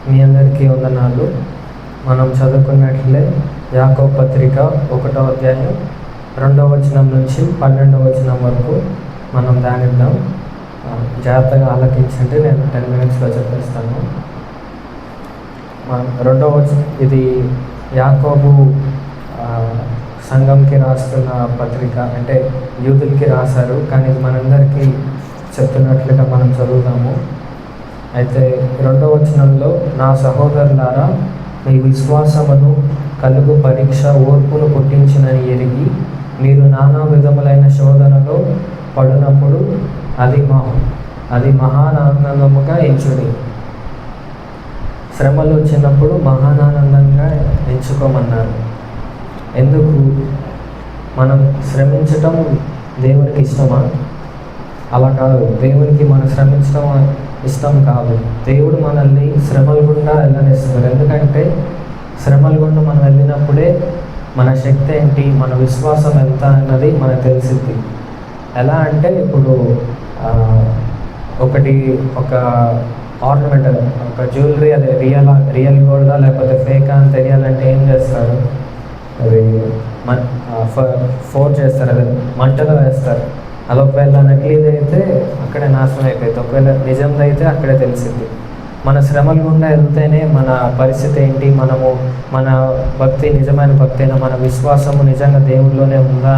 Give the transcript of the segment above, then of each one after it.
మీ అందరికీ వందనాలు. మనం చదువుకున్నట్లే యాకోబు పత్రిక 1వ అధ్యాయం 2వ వచనం నుంచి 12వ వచనం వరకు మనం ధ్యానిద్దాం. జాగ్రత్తగా ఆలకించండి, నేను 10 minutesలో చెప్పేస్తాను. ఇది యాకోబు సంఘంకి రాస్తున్న పత్రిక, అంటే యూదులకి రాశారు, కానీ ఇది మనందరికీ చెప్తున్నట్లుగా మనం చదువుతాము. అయితే 2వ వచనంలో, నా సహోదరులారా, మీ విశ్వాసమును కలుగు పరీక్ష ఓర్పును పుట్టించినని ఎరిగి మీరు నానా విధములైన శోధనలో పడినప్పుడు అది మహానానందముగా ఎంచుడి. శ్రమలు వచ్చినప్పుడు మహానానందంగా ఎంచుకోమన్నారు. ఎందుకు? మనం శ్రమించటం దేవునికి ఇష్టమా? అలా కాదు. దేవునికి మనం శ్రమించడం ఇష్టం కాదు. దేవుడు మనల్ని శ్రమల గుండా వెళ్ళనిస్తున్నారు. ఎందుకంటే శ్రమల గుండా మనం వెళ్ళినప్పుడే మన శక్తి ఏంటి, మన విశ్వాసం ఎంత అన్నది మనకు తెలిసింది. ఎలా అంటే, ఇప్పుడు ఒక ఆర్నమెంట్, ఒక జ్యువెలరీ, అది రియల్ గోల్డా లేకపోతే ఫేకా అని తెలియాలంటే ఏం చేస్తారు? అది ఫోర్ చేస్తారు, అది మంటలో వేస్తారు. అలా ఒకవేళ నకిలీది అయితే అక్కడే నాశనం అయిపోయింది, ఒకవేళ నిజంది అయితే అక్కడే తెలిసింది. మన శ్రమల గుండా వెళ్తేనే మన పరిస్థితి ఏంటి, మన భక్తి నిజమైన భక్తైనా, మన విశ్వాసము నిజంగా దేవుడిలోనే ఉందా,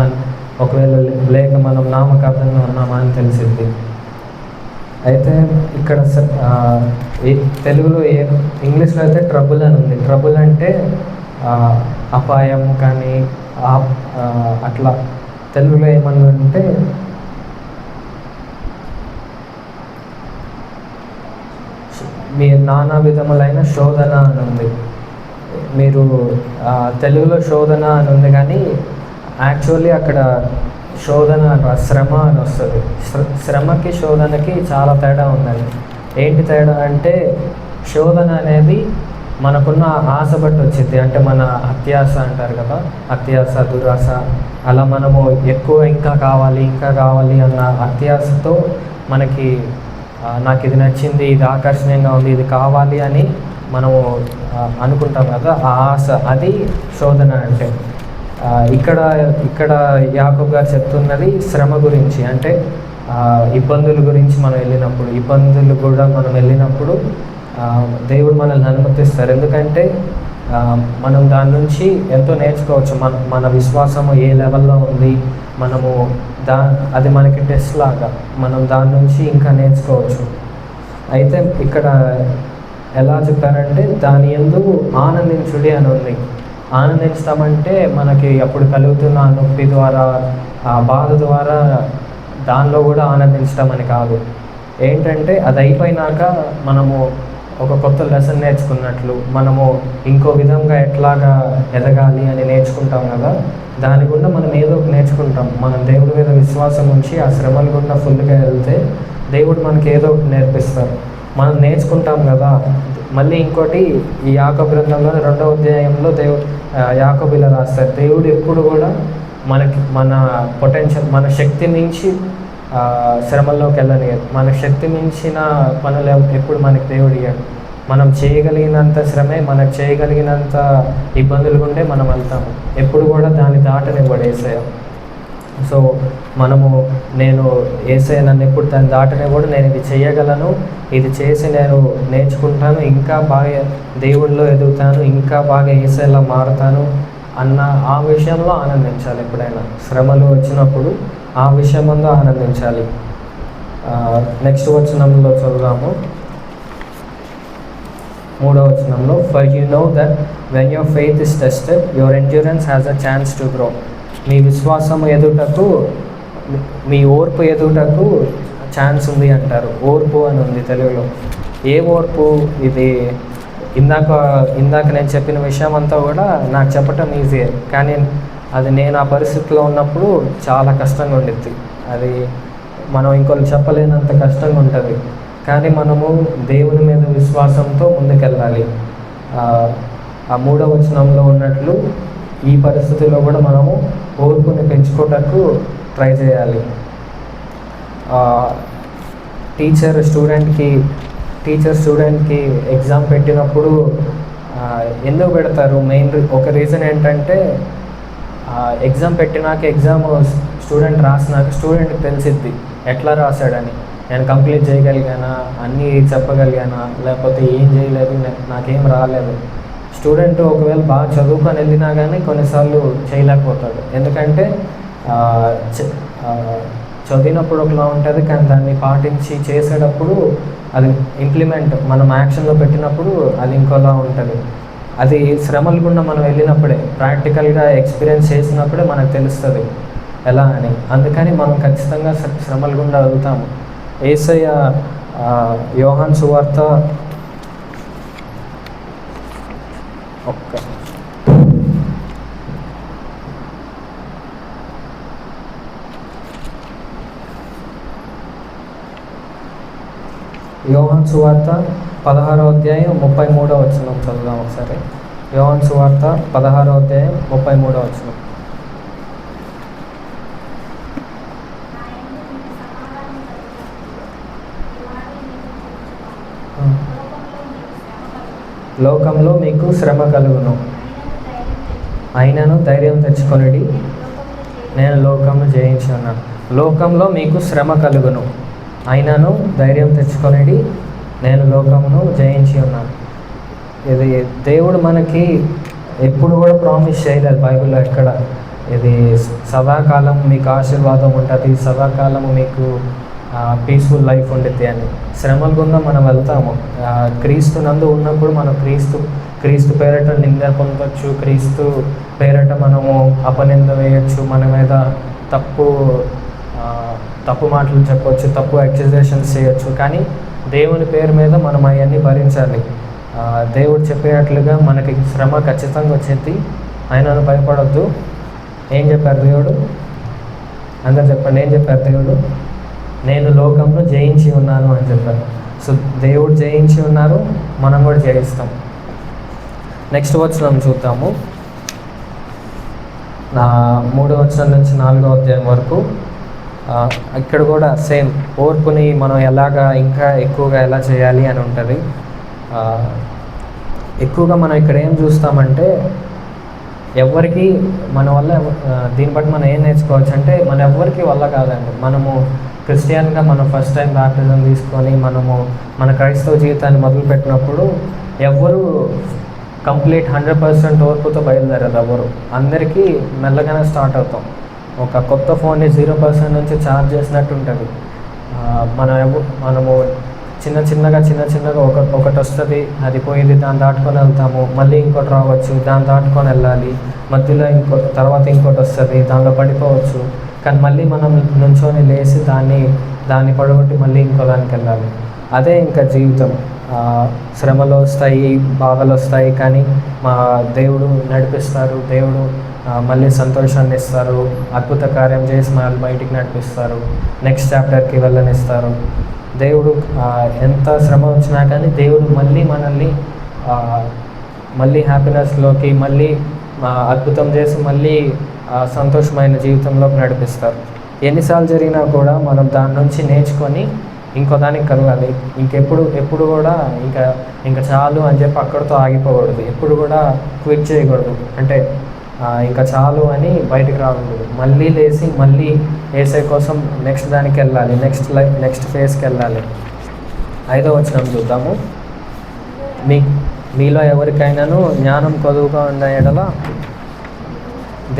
ఒకవేళ లేక మనం నామకార్థంగా ఉన్నామా అని తెలిసింది. అయితే ఇక్కడ తెలుగులో ఇంగ్లీష్లో అయితే ట్రబుల్ అని ఉంది. ట్రబుల్ అంటే అపాయం, కానీ అట్లా తెలుగులో ఏమన్నా అంటే మీ నానా విధములైన శోధన అని ఉంది. మీరు తెలుగులో శోధన అని ఉంది, కానీ యాక్చువల్లీ అక్కడ శోధన శ్రమ అని వస్తుంది. శ్రమకి శోధనకి చాలా తేడా ఉందండి. ఏంటి తేడా అంటే, శోధన అనేది మనకున్న ఆశ బట్టి వచ్చింది. అంటే మన అత్యాశ అంటారు కదా, అత్యాశ, దురాశ, అలా మనము ఎక్కువ ఇంకా కావాలి అన్న అత్యాశతో మనకి నాకు ఇది నచ్చింది, ఇది ఆకర్షణీయంగా ఉంది, ఇది కావాలి అని మనము అనుకుంటాం కదా, ఆ ఆశ, అది శోధన అంటే. ఇక్కడ యాకోబు గారు చెప్తున్నది శ్రమ గురించి. అంటే ఇబ్బందుల గురించి ఇబ్బందులు కూడా మనం వెళ్ళినప్పుడు దేవుడు మనల్ని అనుమతిస్తారు. ఎందుకంటే మనం దాని నుంచి ఎంతో నేర్చుకోవచ్చు. మన విశ్వాసము ఏ లెవెల్లో ఉంది, అది మనకి టెస్ట్ లాగా, మనం దాని నుంచి ఇంకా నేర్చుకోవచ్చు. అయితే ఇక్కడ ఎలా చెప్పారంటే, దాని యందు ఆనందించుడి అని ఉంది. ఆనందించడమంటే మనకి అప్పుడు కలుగుతున్న నొప్పి ద్వారా, ఆ బాధ ద్వారా దానిలో కూడా ఆనందించడం అని కాదు. ఏంటంటే అది అయిపోయినాక మనము ఒక కొత్త లెసన్ నేర్చుకున్నట్లు, మనము ఇంకో విధంగా ఎట్లాగా ఎదగాలి అని నేర్చుకుంటాం కదా, దాని గుండా మనం ఏదో ఒకటి నేర్చుకుంటాం. మనం దేవుడి మీద విశ్వాసం ఉంచి ఆ శ్రమల గుండా ఫుల్గా వెళ్తే దేవుడు మనకి ఏదో ఒకటి నేర్పిస్తారు, మనం నేర్చుకుంటాం కదా. మళ్ళీ ఇంకోటి, ఈ యాకోబు గ్రంథంలో 2వ అధ్యాయంలో యాకోబు ఇలా రాస్తారు, దేవుడు ఎప్పుడు కూడా మన పొటెన్షియల్, మన శక్తి మించి శ్రమల్లోకి వెళ్ళనియదు. మన శక్తి మించిన పనులు ఎప్పుడు మనకి దేవుడు ఇయ్యాడు. మనం చేయగలిగినంత శ్రమే, మనకు చేయగలిగినంత ఇబ్బందులు గుండే మనం వెళ్తాము. ఎప్పుడు కూడా దాన్ని దాటనివ్వడు యేసయ్య. సో నేను యేసయ్య నన్ను ఎప్పుడు దాన్ని దాటనివ్వడు. నేను ఇది చేయగలను, ఇది చేసి నేను నేర్చుకుంటాను, ఇంకా బాగా దేవుడిలో ఎదుగుతాను, ఇంకా బాగా యేసయ్యలా మారుతాను అన్న ఆ విషయంలో ఆనందించాలి. ఎప్పుడైనా శ్రమలు వచ్చినప్పుడు ఆ విషయం ముందు ఆనందించాలి. నెక్స్ట్ వచనంలో చదువుదాము. 3వ వచనంలో, for you know that when your faith is tested your endurance has a chance to grow. మీ విశ్వాసము ఎదుటకు, మీ ఓర్పు ఎదుటకు ఛాన్స్ ఉంది అంటారు. ఓర్పు అని ఉంది తెలుగులో. ఏ ఓర్పు? ఇది ఇందాక నేను చెప్పిన విషయం అంతా కూడా నాకు చెప్పటం ఈజీయే, కానీ అది నేను ఆ పరిస్థితిలో ఉన్నప్పుడు చాలా కష్టంగా ఉండిద్ది. అది మనం ఇంకొకరు చెప్పలేనంత కష్టంగా ఉంటుంది. కానీ మనము దేవుని మీద విశ్వాసంతో ముందుకెళ్ళాలి. ఆ 3వ వచనంలో ఉన్నట్లు ఈ పరిస్థితిలో కూడా మనము ఓర్పుని పెంచుకోవడానికి ట్రై చేయాలి. టీచర్ టీచర్ స్టూడెంట్కి ఎగ్జామ్ పెట్టినప్పుడు ఎందుకు పెడతారు? మెయిన్ ఒక రీజన్ ఏంటంటే ఎగ్జామ్ పెట్టినాక ఎగ్జామ్ స్టూడెంట్ రాసినాక స్టూడెంట్కి తెలిసిద్ది ఎట్లా రాశాడని. నేను కంప్లీట్ చేయగలిగానా, అన్నీ చెప్పగలిగానా, లేకపోతే ఏం చేయలేదు, నాకేం రాలేదు. స్టూడెంట్ ఒకవేళ బాగా చదువుకొని వెళ్ళినా కానీ కొన్నిసార్లు చేయలేకపోతాడు. ఎందుకంటే చదివినప్పుడు ఒకలా ఉంటుంది, కానీ దాన్ని పాటించి చేసేటప్పుడు అది ఇంప్లిమెంట్ మనం యాక్షన్లో పెట్టినప్పుడు అది ఇంకోలా ఉంటుంది. అది శ్రమల గుండా మనం వెళ్ళినప్పుడే, ప్రాక్టికల్గా ఎక్స్పీరియన్స్ చేసినప్పుడే మనకు తెలుస్తుంది ఎలా అని. అందుకని మనం ఖచ్చితంగా శ్రమల గుండా వెళ్తాము. యేసయ్య యోహాను సువార్త యోహాను సువార్త 16వ అధ్యాయం 33వ వచనం చదువుదాం ఒకసారి. యోహాను సువార్త 16వ అధ్యాయం 33వ వచనం. లోకంలో మీకు శ్రమ కలుగును, అయినను ధైర్యం తెచ్చుకొనుడి, నేను లోకంను జయించి ఉన్నాను. లోకంలో మీకు శ్రమ కలుగును, అయినను ధైర్యం తెచ్చుకొనుడి, నేను లోకమును జయించి ఉన్నాను. ఇది దేవుడు మనకి ఎప్పుడు కూడా ప్రామిస్ చేయలేదు బైబిల్లో ఎక్కడ. ఇది సదాకాలం మీకు ఆశీర్వాదం ఉంటుంది, సదాకాలము మీకు పీస్ఫుల్ లైఫ్ ఉంటుంది అని. శ్రమల గుండా మనం వెళ్తాము. క్రీస్తు నందు ఉన్నప్పుడు మనం క్రీస్తు పేరట నింద పొందవచ్చు, క్రీస్తు పేరట మనము అపనింద వేయచ్చు, మన మీద తప్పు మాటలు చెప్పవచ్చు, తప్పు అక్యూజేషన్స్ చేయొచ్చు. కానీ దేవుని పేరు మీద మనం అవన్నీ భరించాలి. దేవుడు చెప్పేటట్లుగా మనకి శ్రమ ఖచ్చితంగా వచ్చింది, ఆయనను భయపడొద్దు. ఏం చెప్పారు దేవుడు? అందరు చెప్పండి, ఏం చెప్పారు దేవుడు? నేను లోకంను జయించి ఉన్నాను అని చెప్పారు. సో దేవుడు జయించి ఉన్నారు, మనం కూడా జయిస్తాం. నెక్స్ట్ వచనం చూద్దాము. 3వ వచనం నుంచి 4వ అధ్యాయం వరకు. ఇక్కడ కూడా సేమ్ ఓర్పుని మనం ఇంకా ఎక్కువగా ఎలా చేయాలి అని ఉంటుంది. ఎక్కువగా మనం ఇక్కడ ఏం చూస్తామంటే, ఎవరికి మన వల్ల దీన్ని బట్టి మనం ఏం నేర్చుకోవచ్చు అంటే, మన ఎవ్వరికి వల్ల కాదండి. మనము క్రిస్టియన్గా మనం ఫస్ట్ టైం బాప్టిజం తీసుకొని మన క్రైస్తవ జీవితాన్ని మొదలుపెట్టినప్పుడు ఎవ్వరూ కంప్లీట్ 100% ఓర్పుతో బయలుదేరారు. ఎవరు అందరికీ మెల్లగానే స్టార్ట్ అవుతాం. ఒక కొత్త ఫోన్ని 0% నుంచి ఛార్జ్ చేసినట్టు ఉంటుంది. మనము చిన్నగా ఒకటి వస్తుంది, అది పోయింది, దాన్ని దాటుకొని వెళ్తాము. మళ్ళీ ఇంకోటి రావచ్చు, దాన్ని దాటుకొని వెళ్ళాలి. మధ్యలో తర్వాత ఇంకోటి వస్తుంది, దానిలో పడిపోవచ్చు. కానీ మళ్ళీ మనం నుంచొని లేచి దాన్ని పడగొట్టి మళ్ళీ ఇంకో దానికి వెళ్ళాలి. అదే ఇంకా జీవితం. శ్రమలు వస్తాయి, బాధలు వస్తాయి, కానీ మా దేవుడు నడిపిస్తారు. దేవుడు మళ్ళీ సంతోషాన్ని ఇస్తారు, అద్భుత కార్యం చేసి మనల్ని బయటికి నడిపిస్తారు, నెక్స్ట్ చాప్టర్కి వెళ్ళనిస్తారు. దేవుడు ఎంత శ్రమ వచ్చినా కానీ దేవుడు మళ్ళీ మనల్ని మళ్ళీ హ్యాపీనెస్లోకి, మళ్ళీ అద్భుతం చేసి మళ్ళీ సంతోషమైన జీవితంలోకి నడిపిస్తారు. ఎన్నిసార్లు జరిగినా కూడా మనం దాని నుంచి నేర్చుకొని ఇంకో దానికి కలగాలి. ఎప్పుడు కూడా ఇంకా చాలు అని చెప్పి అక్కడితో ఆగిపోకూడదు. ఎప్పుడు కూడా క్విట్ చేయకూడదు. అంటే ఇంకా చాలు అని బయటికి రాకూడదు. మళ్ళీ లేచి మళ్ళీ యేసయ్య కోసం నెక్స్ట్ దానికి వెళ్ళాలి, నెక్స్ట్ ఫేజ్కి వెళ్ళాలి. 5వ వచనం చూద్దాము. మీలో ఎవరికైనాను జ్ఞానం కొదువుగా ఉన్న ఎడల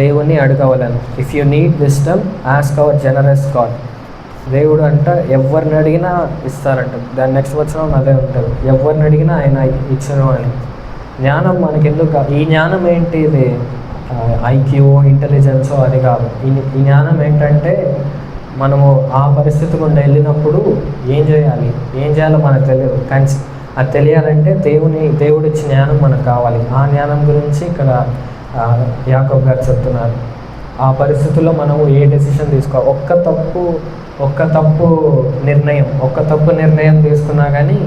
దేవుణ్ణి అడగవలను. If you need wisdom ask our generous God. దేవుడు అంట ఎవరిని అడిగినా ఇస్తారంట. దాని నెక్స్ట్ వచనం అదే ఉంటుంది, ఎవరిని అడిగినా ఆయన ఇచ్చను అని. జ్ఞానం మనకి ఎందుకు? ఈ జ్ఞానం ఏంటి? ఇది ఐక్యూ, ఇంటెలిజెన్సో అది కాదు. ఈ జ్ఞానం ఏంటంటే, మనము ఆ పరిస్థితి గుండా వెళ్ళినప్పుడు ఏం చేయాలో మనకు తెలియదు. కానీ అది తెలియాలంటే దేవుడు ఇచ్చిన జ్ఞానం మనకు కావాలి. ఆ జ్ఞానం గురించి ఇక్కడ యాకోబు గారు చెప్తున్నారు. ఆ పరిస్థితుల్లో మనము ఏ డెసిషన్ తీసుకోవాలి? ఒక్క తప్పు నిర్ణయం తీసుకున్నా కానీ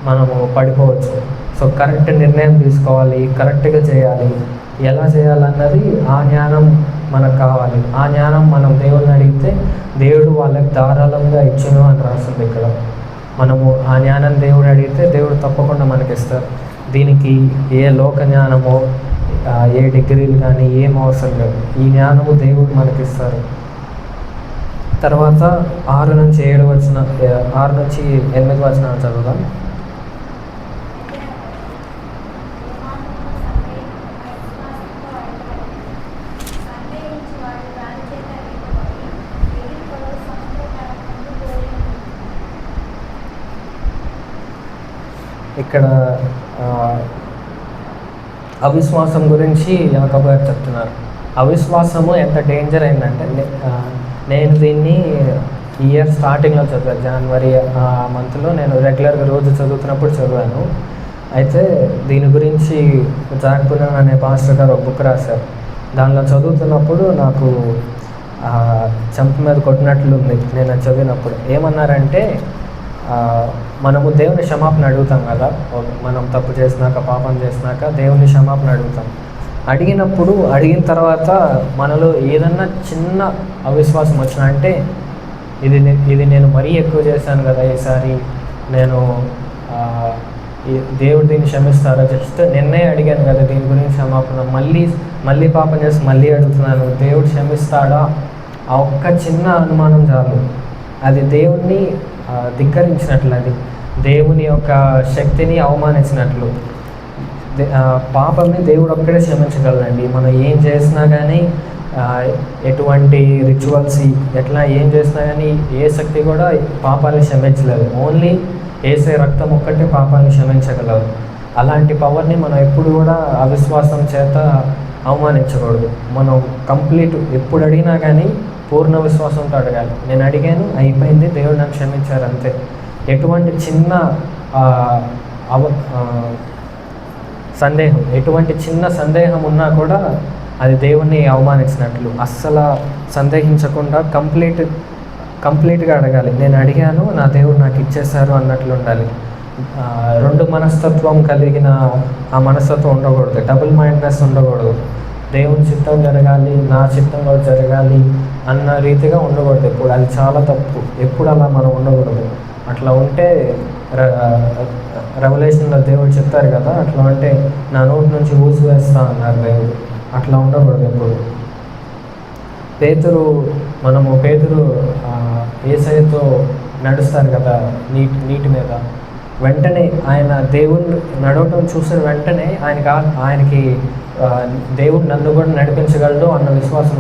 మనము పడిపోవచ్చు. సో కరెక్ట్ నిర్ణయం తీసుకోవాలి, కరెక్ట్గా చేయాలి. ఎలా చేయాలన్నది ఆ జ్ఞానం మనకు కావాలి. ఆ జ్ఞానం మనం దేవుడిని అడిగితే దేవుడు వాళ్ళకి ధారాళంగా ఇచ్చును అని రాస్తుంది ఇక్కడ. మనము ఆ జ్ఞానం దేవుడు అడిగితే దేవుడు తప్పకుండా మనకిస్తారు. దీనికి ఏ లోక జ్ఞానమో ఏ డిగ్రీలు కానీ ఏం అవసరం లేదు. ఈ జ్ఞానము దేవుడు మనకిస్తారు. తర్వాత 6 నుంచి 7 వచ్చిన 6 నుంచి 8 వచనాలు చదువుదాం. ఇక్కడ అవిశ్వాసం గురించి యాకోబు గారు చెప్తున్నారు. అవిశ్వాసము ఎంత డేంజర్ అయిందంటే, నేను దీన్ని ఇయర్ స్టార్టింగ్లో చదివాను. జనవరి ఆ మంత్లో నేను రెగ్యులర్గా రోజు చదువుతున్నప్పుడు చదివాను. అయితే దీని గురించి జాక్పునన్ అనే పాస్టర్ గారు ఒక బుక్ రాశారు. దానిలో చదువుతున్నప్పుడు నాకు చంప మీద కొట్టినట్లు ఉంది నేను చదివినప్పుడు. ఏమన్నారంటే, మనము దేవుని క్షమాపణ అడుగుతాం కదా, మనం తప్పు చేసినాక పాపం చేసినాక దేవుని క్షమాపణ అడుగుతాం. అడిగిన తర్వాత మనలో ఏదన్నా చిన్న అవిశ్వాసం వచ్చినా అంటే ఇది నేను మరీ ఎక్కువ చేశాను కదా, ఈసారి నేను దేవుడు దీన్ని క్షమిస్తారా, జస్ట్ నిన్నే అడిగాను కదా దీని గురించి క్షమాపణ, మళ్ళీ పాపం చేసి మళ్ళీ అడుగుతున్నాను, దేవుడు క్షమిస్తాడా? ఆ ఒక్క చిన్న అనుమానం చాలు, అది దేవుణ్ణి ధిక్కరించినట్లు, అది దేవుని యొక్క శక్తిని అవమానించినట్లు. పాపంని దేవుడు ఒక్కడే క్షమించగలరండి. మనం ఏం చేసినా కానీ, ఎటువంటి రిచువల్స్ ఏం చేసినా కానీ ఏ శక్తి కూడా పాపాలను క్షమించలేదు. ఓన్లీ యేసే రక్తం ఒక్కటే పాపాలను క్షమించగలదు. అలాంటి పవర్ని మనం ఎప్పుడు కూడా అవిశ్వాసం చేత అవమానించకూడదు. మనం కంప్లీట్ ఎప్పుడు అడిగినా కానీ పూర్ణ విశ్వాసంతో అడగాలి. నేను అడిగాను, అయిపోయింది, దేవుడు నన్ను క్షమించారు, అంతే. ఎటువంటి చిన్న ఎటువంటి చిన్న సందేహం ఉన్నా కూడా అది దేవుణ్ణి అవమానించినట్లు. అస్సలు సందేహించకుండా కంప్లీట్గా అడగాలి. నేను అడిగాను, నా దేవుడు నాకు ఇచ్చేశారు అన్నట్లు ఉండాలి. రెండు మనస్తత్వం కలిగిన ఆ మనస్తత్వం ఉండకూడదు. డబుల్ మైండ్నెస్ ఉండకూడదు. దేవుని చిత్తం జరగాలి, నా చిత్తం కూడా జరగాలి అన్న రీతిగా ఉండకూడదు. ఎప్పుడు అది చాలా తప్పు. ఎప్పుడు అలా మనం ఉండకూడదు. అట్లా ఉంటే రెవల్యూషన్లో దేవుడు చెప్తారు కదా, అట్లా అంటే నా నోటి నుంచి ఊసివేస్తా అన్నారు దేవుడు. అట్లా ఉండకూడదు ఎప్పుడు. పేతురు యేసయ్యతో నడుస్తారు కదా నీటి మీద. వెంటనే ఆయన దేవుణ్ణి నడవటం చూసిన వెంటనే ఆయనకి దేవుడు నన్ను కూడా నడిపించగలడు అన్న విశ్వాసం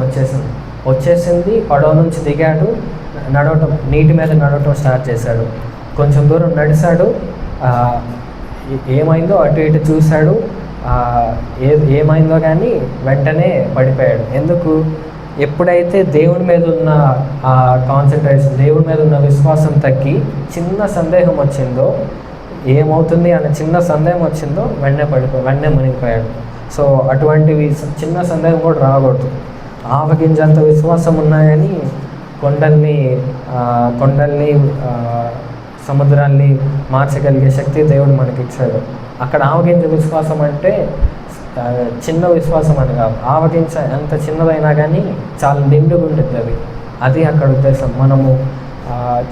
వచ్చేసింది. పడవ నుంచి దిగాడు, నీటి మీద నడవటం స్టార్ట్ చేశాడు. కొంచెం దూరం నడిచాడు, ఏమైందో అటు ఇటు చూశాడు, ఏమైందో కానీ వెంటనే పడిపోయాడు. ఎందుకు? ఎప్పుడైతే దేవుని మీద ఉన్న ఆ కాన్సన్ట్రేషన్, దేవుని మీద ఉన్న విశ్వాసం తగ్గి చిన్న సందేహం వచ్చిందో, ఏమవుతుంది అన్న చిన్న సందేహం వచ్చిందో వెంటనే మునిగిపోయాడు. సో అటువంటివి చిన్న సందేహం కూడా రాకూడదు. ఆవగింజంత విశ్వాసం ఉన్నాయని కొండల్ని సముద్రాన్ని మార్చగలిగే శక్తి దేవుడు మనకి ఇచ్చాడు. అక్కడ ఆవగింజ విశ్వాసం అంటే చిన్న విశ్వాసం అని కాదు. ఆవగింజ ఎంత చిన్నదైనా కానీ చాలా నిండుగా ఉంటుంది. అది అక్కడ ఉద్దేశం. మనము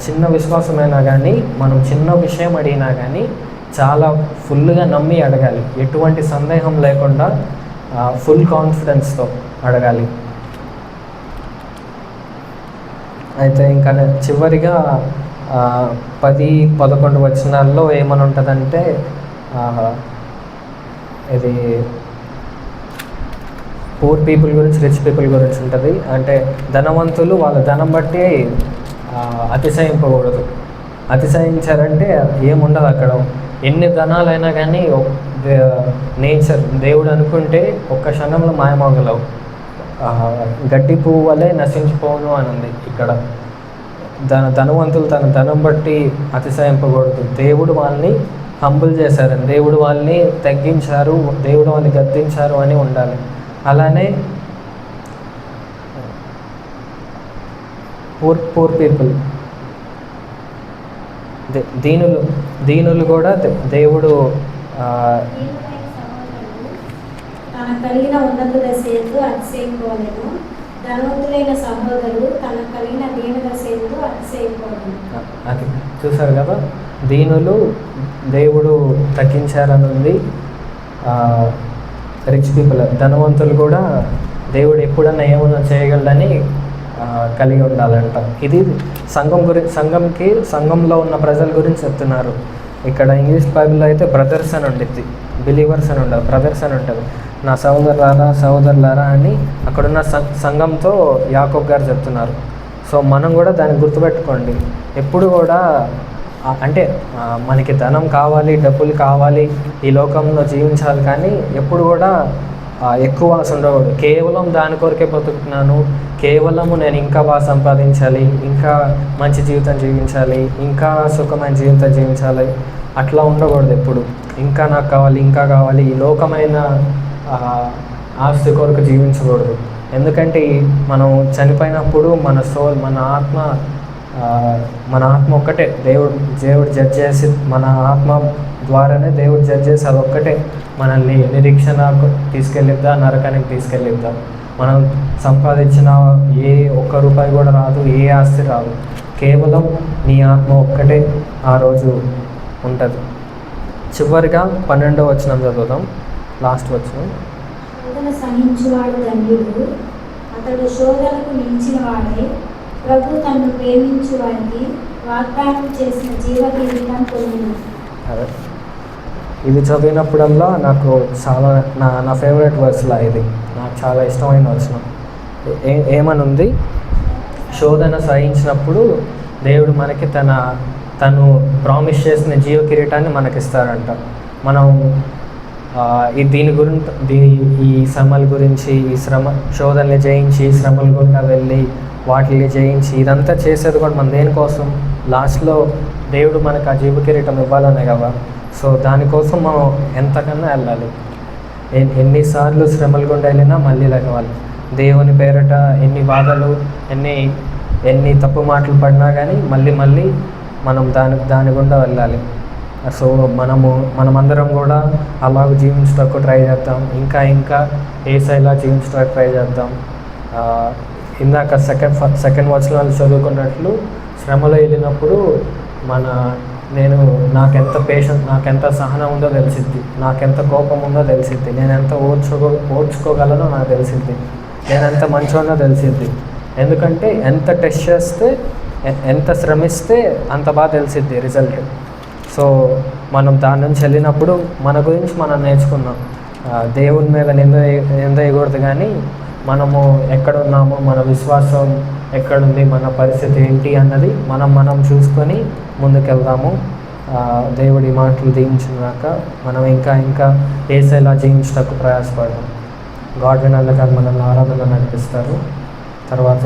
చిన్న విశ్వాసమైనా కానీ, మనం చిన్న విషయం అడిగినా కానీ చాలా ఫుల్గా నమ్మి అడగాలి. ఎటువంటి సందేహం లేకుండా ఫుల్ కాన్ఫిడెన్స్తో అడగాలి. అయితే ఇంకా చివరిగా 10-11 వచనాల్లో ఏమని ఉంటుందంటే, ఇది పూర్ పీపుల్ గురించి, రిచ్ పీపుల్ గురించి ఉంటుంది. అంటే ధనవంతులు వాళ్ళ ధనం బట్టి అతిశయింపకూడదు. అతిశయించారంటే ఏముండదు అక్కడ. ఎన్ని ధనాలైనా కానీ నేచర్ దేవుడు అనుకుంటే ఒక్క క్షణంలో మాయమోగలవు. గడ్డి పువ్వు వల్లే నశించిపోను అని ఉంది ఇక్కడ. ధనవంతులు తన ధనం బట్టి అతిశయింపకూడదు. దేవుడు వాళ్ళని హంబుల్ చేశారని, దేవుడు వాళ్ళని తగ్గించారు, దేవుడు వాళ్ళని గద్దించారు అని ఉండాలి. అలానే పూర్ పీపుల్, దీనులు కూడా దేవుడు కలిగిన ఉన్నత దశయందు అతిశయింపవలెను, ధనవంతులైన సహోదరుడు తన కలిగిన దీన దశయందు అతిశయింపవలెను. అది చూసారు కదా. దీనులు దేవుడు తగ్గించారని ఉంది. రిచ్ పీపుల్ ధనవంతులు కూడా దేవుడు ఎప్పుడన్నా ఏమన్నా చేయగలడని కలిగి ఉండాలంట. ఇది సంఘంలో ఉన్న ప్రజల గురించి చెప్తున్నారు. ఇక్కడ ఇంగ్లీష్ బైబిల్లో అయితే బ్రదర్స్ అని ఉండిద్ది, బిలీవర్స్ అని ఉండదు, బ్రదర్స్ అని ఉంటుంది. నా సహోదరులారా అని అక్కడున్న సంఘంతో యాకోబు గారు చెప్తున్నారు. సో మనం కూడా దాన్ని గుర్తుపెట్టుకోండి. ఎప్పుడు కూడా అంటే మనకి ధనం కావాలి, డబ్బులు కావాలి, ఈ లోకంలో జీవించాలి, కానీ ఎప్పుడు కూడా ఎక్కువ ఆశ ఉండకూడదు. కేవలం దాని కొరకే బతుకుతున్నాను, కేవలము నేను ఇంకా బాగా సంపాదించాలి, ఇంకా మంచి జీవితం జీవించాలి, ఇంకా సుఖమైన జీవితం జీవించాలి, అట్లా ఉండకూడదు. ఎప్పుడు ఇంకా నాకు కావాలి, ఇంకా కావాలి, ఈ లోకమైన ఆస్తి కొరకు జీవించకూడదు. ఎందుకంటే మనం చనిపోయినప్పుడు మన ఆత్మ ఒక్కటే దేవుడు జడ్జ్ చేసి, మన ఆత్మ ద్వారానే దేవుడు జడ్జ్ చేసి అదొక్కటే మనల్ని నిరీక్షణకు తీసుకెళ్ళిద్దా, నరకానికి తీసుకెళ్ళిద్దా. మనం సంపాదించిన ఏ ఒక్క రూపాయి కూడా రాదు, ఏ ఆస్తి రాదు, కేవలం నీ ఆత్మ ఒక్కటే ఆ రోజు ఉంటుంది. చివరిగా 12వ వచనం చదువుదాం, లాస్ట్ వచనం. శోధన సహించువాడు ధన్యుడు, అతడు శోధనకు నిలిచిన వాడే. ప్రభు తనను ప్రేమించు వారికి వాగ్దానం చేసిన జీవ కిరీటం పొందును. అదే ఇది చదివినప్పుడల్లా నాకు చాలా నా ఫేవరెట్ వర్స్లా ఇది, నాకు చాలా ఇష్టమైన వచనం. ఏమని ఉంది? శోధన సహించినప్పుడు దేవుడు మనకి తను ప్రామిస్ చేసిన జీవ కిరీటాన్ని మనకిస్తారంట. మనం దీని గురించి, ఈ శ్రమల గురించి, ఈ శోధనలు జయించి, శ్రమల గుండా వెళ్ళి వాటిని జయించి, ఇదంతా చేసేది కూడా మన దేనికోసం? లాస్ట్లో దేవుడు మనకు ఆ జీవ కిరీటం ఇవ్వాలనే కదా. సో దానికోసం మనం ఎంతకన్నా వెళ్ళాలి. ఎన్నిసార్లు శ్రమల గుండా వెళ్ళినా మళ్ళీ లెగవాలి. దేవుని పేరట ఎన్ని బాధలు, ఎన్ని తప్పు మాటలు పడినా కానీ మళ్ళీ మనం దాని గుండా వెళ్ళాలి. సో మనమందరం కూడా అలాగ జీవించడానికి ట్రై చేద్దాం. ఇంకా ఏసైలా జీవించడానికి ట్రై చేద్దాం. ఇందాక సెకండ్ వచనాలు చదువుకున్నట్లు శ్రమలో వెళ్ళినప్పుడు నాకెంత సహనం ఉందో తెలిసిద్ది, నాకెంత కోపం ఉందో తెలిసిద్ది, నేను ఎంత ఓర్చుకోగలనో నాకు తెలిసిద్ది, నేను ఎంత మంచివాడినో తెలిసిద్ది. ఎందుకంటే ఎంత టెస్ట్ చేస్తే, ఎంత శ్రమిస్తే అంత బాగా తెలిసిద్ది రిజల్ట్. సో మనం దాని నుంచి వెళ్ళినప్పుడు మన గురించి మనం నేర్చుకున్నాం. దేవుని మీద నింద వేయకూడదు, కానీ మనము ఎక్కడున్నామో, మన విశ్వాసం ఎక్కడుంది, మన పరిస్థితి ఏంటి అన్నది మనం చూసుకొని ముందుకెళ్దాము. దేవుడి మాటలు దీవించినాక మనం ఇంకా ఏసైలా జీవించడానికి ప్రయాసపడదాం. గాడ్ విన్ అందుకని మనల్ని ఆరాధనలో నడిపిస్తారు. తర్వాత